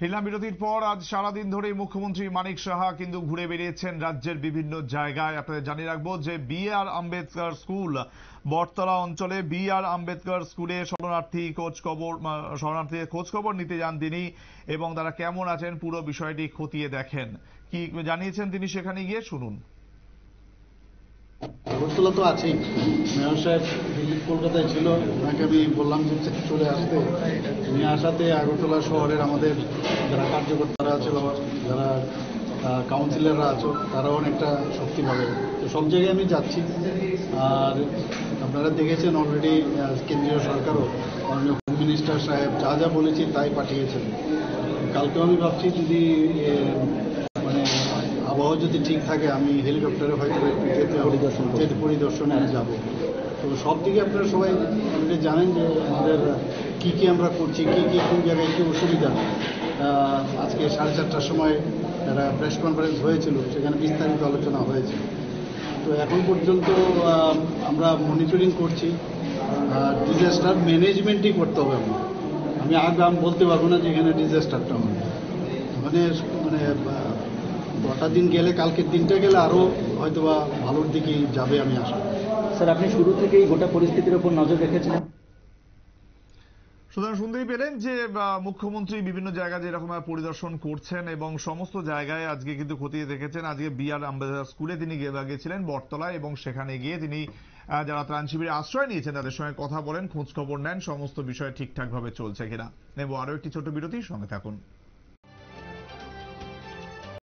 ফিরলাম বিরতির পর আজ সারাদিন ধরেই মুখ্যমন্ত্রী মানিক সাহা কিন্তু ঘুরে বেরিয়েছেন রাজ্যের বিভিন্ন জায়গায়। আপনাদের জানিয়ে রাখবো যে বি.আর. আম্বেদকর স্কুল বটতলা অঞ্চলে বি.আর. আম্বেদকর স্কুলে শরণার্থীদের খোঁজ খবর নিতে যান তিনি এবং তারা কেমন আছেন পুরো বিষয়টি খতিয়ে দেখেন। কি জানিয়েছেন তিনি সেখানে গিয়ে শুনুন। আগরতলা তো আছেই, মেয়র সাহেব দিল্লি কলকাতায় ছিল, ওনাকে আমি বললাম যে চলে আসতে। উনি আসাতে আগরতলা শহরের আমাদের যারা কার্যকর্তারা আছে বা যারা কাউন্সিলররা আছো তারাও অনেকটা শক্তি পাবে। তো সব জায়গায় আমি যাচ্ছি। আর আপনারা দেখেছেন অলরেডি কেন্দ্রীয় সরকারও মাননীয় হোম মিনিস্টার সাহেব যা যা বলেছি তাই পাঠিয়েছেন। কালকেও আমি ভাবছি যদি আবহাওয়া যদি ঠিক থাকে আমি হেলিকপ্টারে হয়তো পরিদর্শনে যাব। তো সব দিকে আপনারা সবাই জানেন যে আমাদের কী আমরা করছি, কোন জায়গায় কী অসুবিধা। আজকে 4:30টার সময় একটা প্রেস কনফারেন্স হয়েছিল, সেখানে বিস্তারিত আলোচনা হয়েছে। তো এখন পর্যন্ত আমরা মনিটরিং করছি। ডিজাস্টার ম্যানেজমেন্টই করতে হবে। আমি আগাম বলতে পারবো না যে এখানে ডিজাস্টারটা হবে। মানে গোটা দিন গেলে, কালকের দিনটা গেলে আরও হয়তো বা ভালোর দিকেই যাবে আমি আশা করি। স্যার, আপনি শুরু থেকেই গোটা পরিস্থিতির উপর নজর রেখেছিলেন। সুতরাং শুনতেই পেলেন যে মুখ্যমন্ত্রী বিভিন্ন জায়গায় যেরকম পরিদর্শন করছেন এবং সমস্ত জায়গায় আজকে কিন্তু খতিয়ে দেখেছেন। আজকে বি.আর. আম্বেদকর স্কুলে তিনি গিয়েছিলেন বটতলায় এবং সেখানে গিয়ে তিনি যারা ত্রাণ শিবিরে আশ্রয় নিয়েছেন তাদের সঙ্গে কথা বলেন, খোঁজ খবর নেন সমস্ত বিষয় ঠিকঠাক ভাবে চলছে কিনা। নেব আরো একটি ছোট বিরতি, সঙ্গে থাকুন।